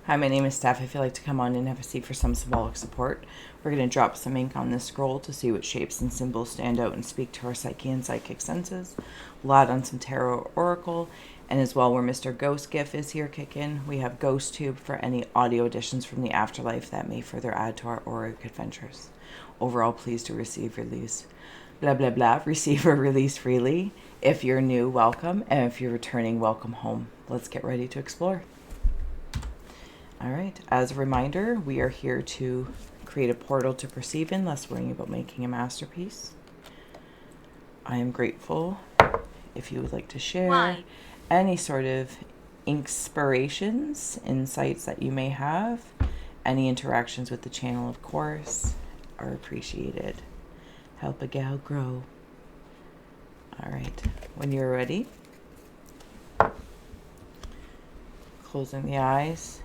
Hi, my name is Steph. If you'd like to come on and have a seat for some symbolic support, we're going to drop some ink on this scroll to see what shapes and symbols stand out and speak to our psyche and psychic senses. We'll add on some tarot or oracle, and as well, where Mr. Ghost GIF is here kicking, we have Ghost Tube for any audio additions from the afterlife that may further add to our auric adventures. Overall, pleased to receive, release, blah, blah, blah, receive or release freely. If you're new, welcome, and if you're returning, welcome home. Let's get ready to explore. All right, as a reminder, we are here to create a portal to perceive in, less worrying about making a masterpiece. I am grateful if you would like to share any sort of inspirations, insights that you may have. Any interactions with the channel, of course, are appreciated. Help a gal grow. All right, when you're ready, closing the eyes.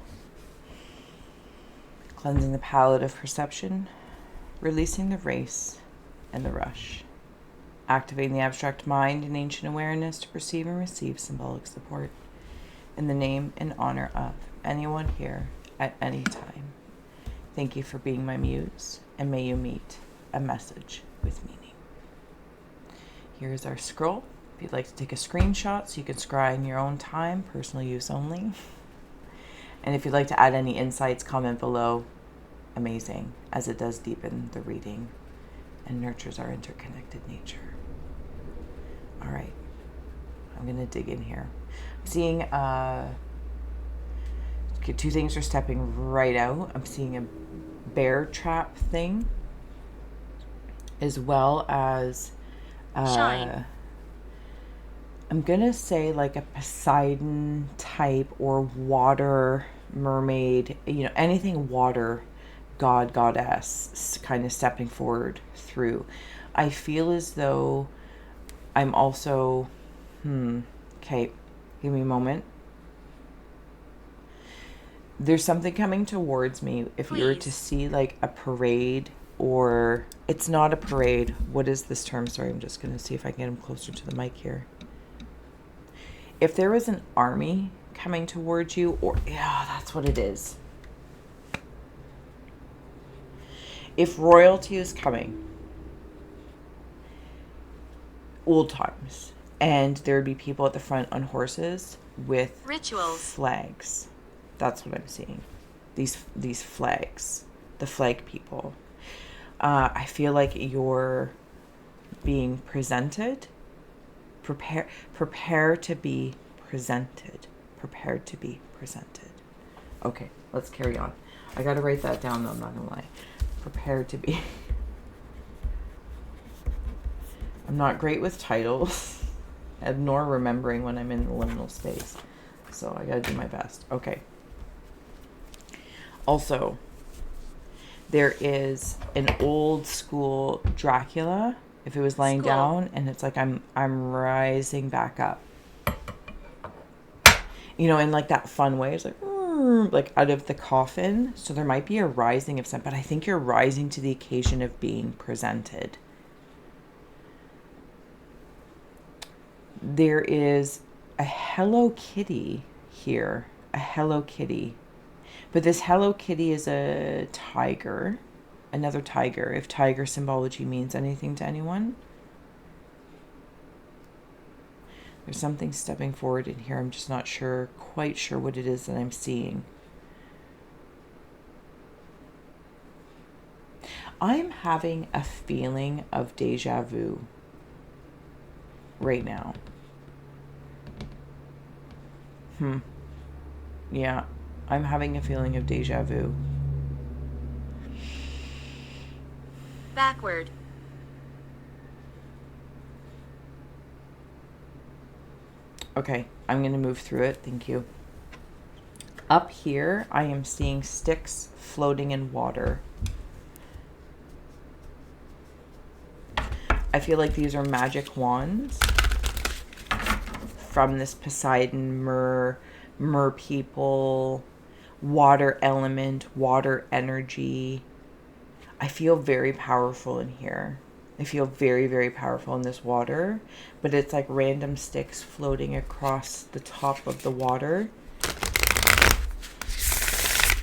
Cleansing the palette of perception, releasing the race and the rush, activating the abstract mind and ancient awareness to perceive and receive symbolic support in the name and honor of anyone here at any time. Thank you for being my muse, and may you meet a message with meaning. Here's our scroll. If you'd like to take a screenshot so you can scry in your own time, personal use only. And if you'd like to add any insights, comment below. Amazing, as it does deepen the reading and nurtures our interconnected nature. All right, I'm going to dig in here. I'm seeing two things are stepping right out. I'm seeing a bear trap thing, as well as Shine. I'm going to say like a Poseidon type or water mermaid, anything water, god, goddess, kind of stepping forward through. I feel as though I'm also, okay, give me a moment. There's something coming towards me. If you were to see like a parade, or it's not a parade. What is this term? Sorry, I'm just going to see if I can get him closer to the mic here. If there was an army coming towards you, or yeah, that's what it is. If royalty is coming, old times, and there would be people at the front on horses with Rituals. flags. That's what I'm seeing. These flags, the flag people. I feel like you're being presented. Prepare to be presented. Prepared to be presented. Okay, let's carry on. I gotta write that down though, I'm not gonna lie. Prepared to be. I'm not great with titles, nor remembering when I'm in the liminal space. So I gotta do my best. Okay. Also, there is an old school Dracula. If it was laying down, and it's like I'm rising back up, in like that fun way. It's like out of the coffin. So there might be a rising of some, but I think you're rising to the occasion of being presented. There is a Hello Kitty here, a Hello Kitty, but this Hello Kitty is a tiger. Another tiger, if tiger symbology means anything to anyone. There's something stepping forward in here. I'm just not quite sure what it is that I'm seeing. I'm having a feeling of deja vu right now. Yeah, I'm having a feeling of deja vu. Backward. Okay, I'm going to move through it. Thank you. Up here, I am seeing sticks floating in water. I feel like these are magic wands from this Poseidon, mer people, water element, water energy. I feel very powerful in here. I feel very, very powerful in this water, but it's like random sticks floating across the top of the water.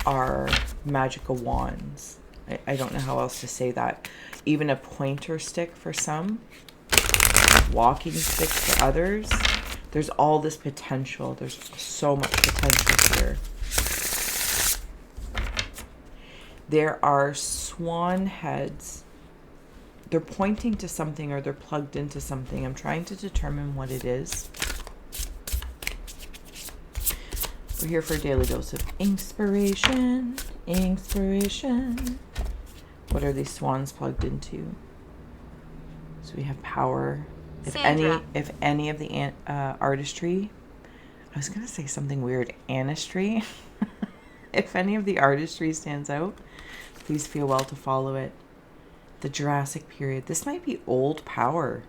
are magical wands. I don't know how else to say that. Even a pointer stick for some, walking sticks for others. There's all this potential. There's so much potential here. There are swan heads. They're pointing to something, or they're plugged into something. I'm trying to determine what it is. We're here for a daily dose of inspiration. Inspiration. What are these swans plugged into? So we have power. If any of the artistry, I was gonna say something weird, anistry. If any of the artistry stands out, please feel well to follow it. The Jurassic period. This might be old power.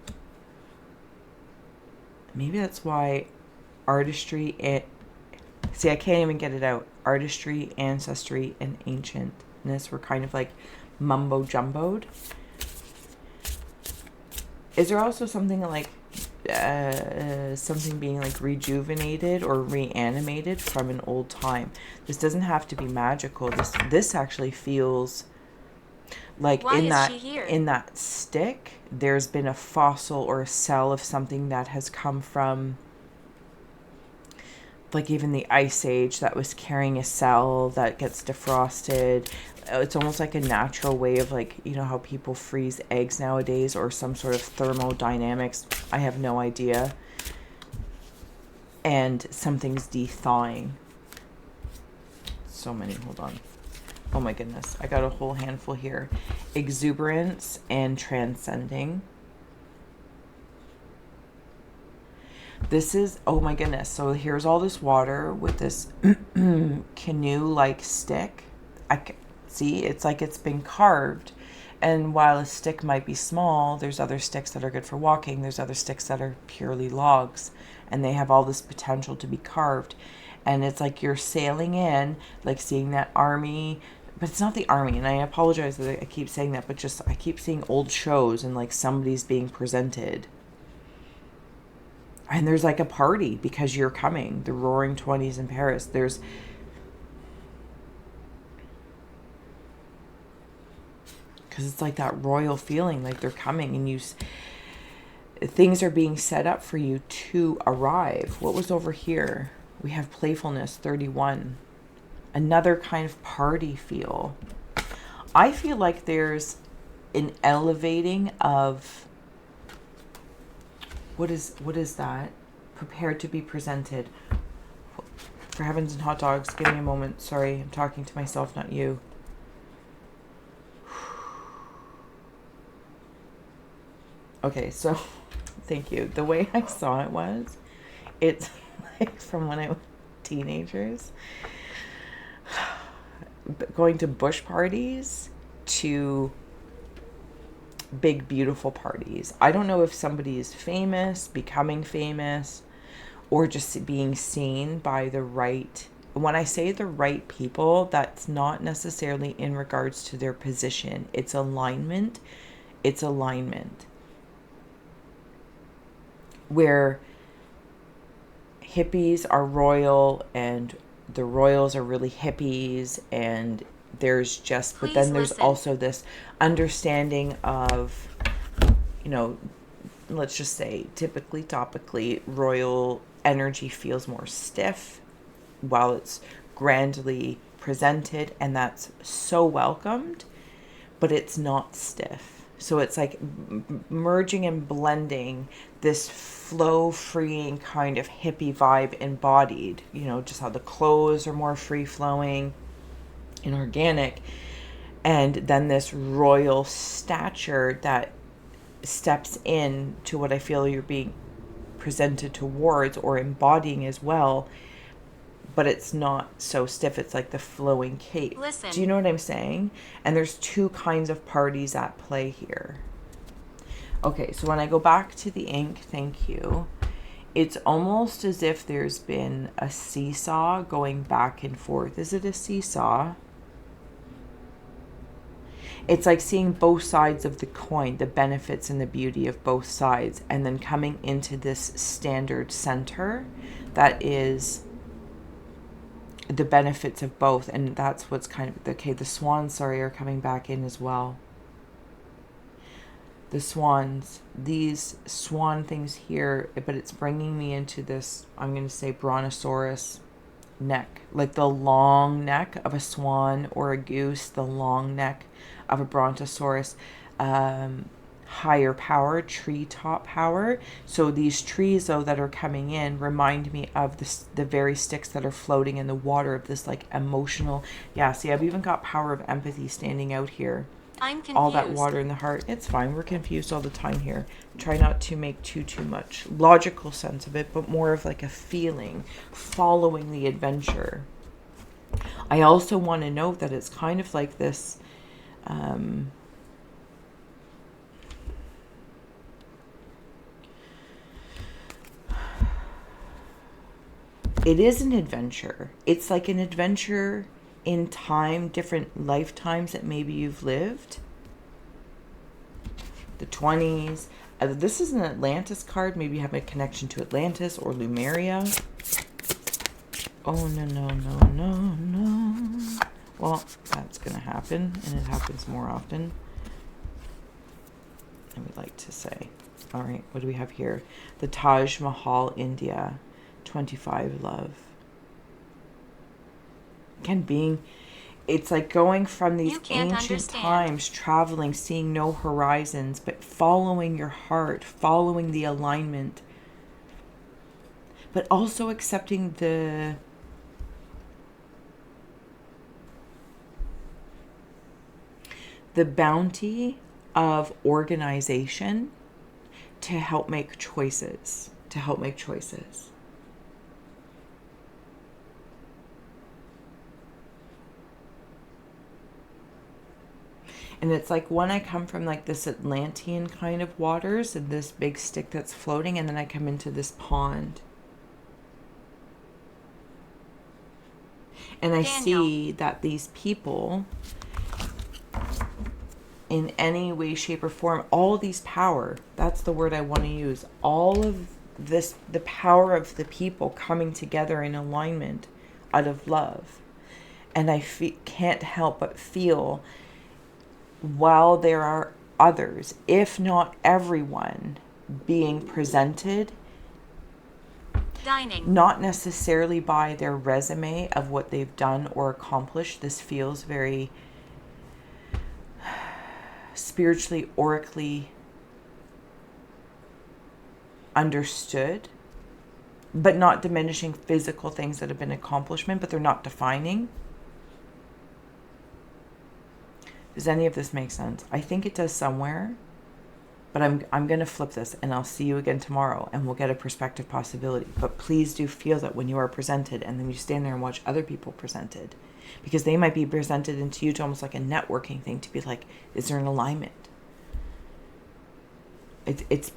Maybe that's why artistry. See, I can't even get it out. Artistry, ancestry, and ancientness were kind of like mumbo jumboed. Is there also something like something being like rejuvenated or reanimated from an old time? This doesn't have to be magical. This actually feels like in that stick, there's been a fossil or a cell of something that has come from, like, even the Ice Age, that was carrying a cell that gets defrosted. It's almost like a natural way of, like, you know how people freeze eggs nowadays, or some sort of thermodynamics. I have no idea. And something's de-thawing. So many, hold on. Oh my goodness, I got a whole handful here. Exuberance and transcending. This is, oh my goodness. So here's all this water with this canoe-like stick. See, it's like it's been carved. And while a stick might be small, there's other sticks that are good for walking. There's other sticks that are purely logs. And they have all this potential to be carved. And it's like you're sailing in, like seeing that army. But it's not the army. And I apologize that I keep saying that. But just, I keep seeing old shows and like somebody's being presented. And there's like a party because you're coming. The Roaring 20s in Paris. There's... Because it's like that royal feeling, like they're coming and things are being set up for you to arrive. What was over here? We have playfulness, 31. Another kind of party feel. I feel like there's an elevating of... What is that? Prepared to be presented. For heavens and hot dogs, give me a moment. Sorry, I'm talking to myself, not you. Okay, so thank you. The way I saw it was, it's like from when I was teenagers, going to bush parties to big, beautiful parties. I don't know if somebody is famous, becoming famous, or just being seen by the right. When I say the right people, that's not necessarily in regards to their position. It's alignment. It's alignment. Where hippies are royal and the royals are really hippies, and there's just, but then there's also this understanding of, you know, let's just say typically, topically, royal energy feels more stiff while it's grandly presented, and that's so welcomed, but it's not stiff. So it's like merging and blending this flow-freeing kind of hippie vibe embodied, you know, just how the clothes are more free-flowing and organic, and then this royal stature that steps in to what I feel you're being presented towards or embodying as well, but it's not so stiff. It's like the flowing cape. Listen. Do you know what I'm saying? And there's two kinds of parties at play here. Okay, so when I go back to the ink, thank you, it's almost as if there's been a seesaw going back and forth. Is it a seesaw? It's like seeing both sides of the coin, the benefits and the beauty of both sides, and then coming into this standard center that is the benefits of both. And that's what's kind of, okay, the swans, sorry, are coming back in as well. The swans, these swan things here, but it's bringing me into this, I'm going to say brontosaurus neck, like the long neck of a swan or a goose, the long neck of a brontosaurus, higher power, treetop power. So these trees though that are coming in remind me of the very sticks that are floating in the water, of this like emotional, yeah, see, I've even got power of empathy standing out here. I'm confused. All that water in the heart. It's fine. We're confused all the time here. Try not to make too much logical sense of it, but more of like a feeling following the adventure. I also want to note that it's kind of like this it is an adventure. It's like an adventure in time, different lifetimes that maybe you've lived. The 20s. This is an Atlantis card. Maybe you have a connection to Atlantis or Lemuria. Oh, no. Well, that's going to happen, and it happens more often. I would like to say. All right, what do we have here? The Taj Mahal, India. 25 love. Again, it's like going from these ancient times, traveling, seeing no horizons, but following your heart, following the alignment, but also accepting the bounty of organization to help make choices, And it's like when I come from like this Atlantean kind of waters and this big stick that's floating, and then I come into this pond. And I see that these people, in any way, shape, or form, all of these power, that's the word I want to use, all of this, the power of the people coming together in alignment out of love. And I can't help but feel, while there are others, if not everyone, being presented, not necessarily by their resume of what they've done or accomplished. This feels very spiritually, oracally understood, but not diminishing physical things that have been accomplishment, but they're not defining. Does any of this make sense? I think it does somewhere, but I'm going to flip this, and I'll see you again tomorrow, and we'll get a perspective possibility. But please do feel that when you are presented, and then you stand there and watch other people presented, because they might be presented into you to almost like a networking thing, to be like, is there an alignment? It's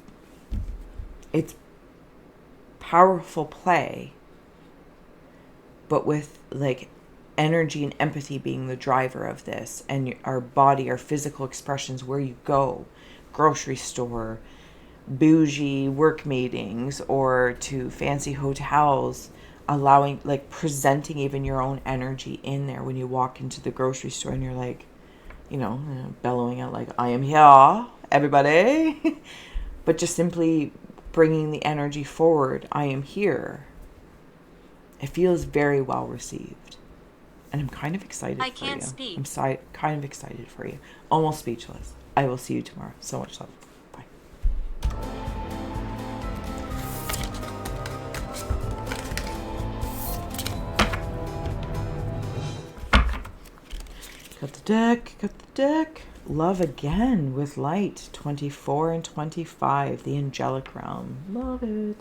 powerful play, but with like energy and empathy being the driver of this, and our body, our physical expressions, where you go, grocery store, bougie work meetings, or to fancy hotels, allowing, like, presenting even your own energy in there when you walk into the grocery store, and you're like, bellowing out like, I am here, everybody. But just simply bringing the energy forward, I am here. It feels very well received. And I'm kind of excited for you. I can't speak. I'm kind of excited for you. Almost speechless. I will see you tomorrow. So much love. Bye. Got the deck. Love again with light. 24 and 25. The angelic realm. Love it.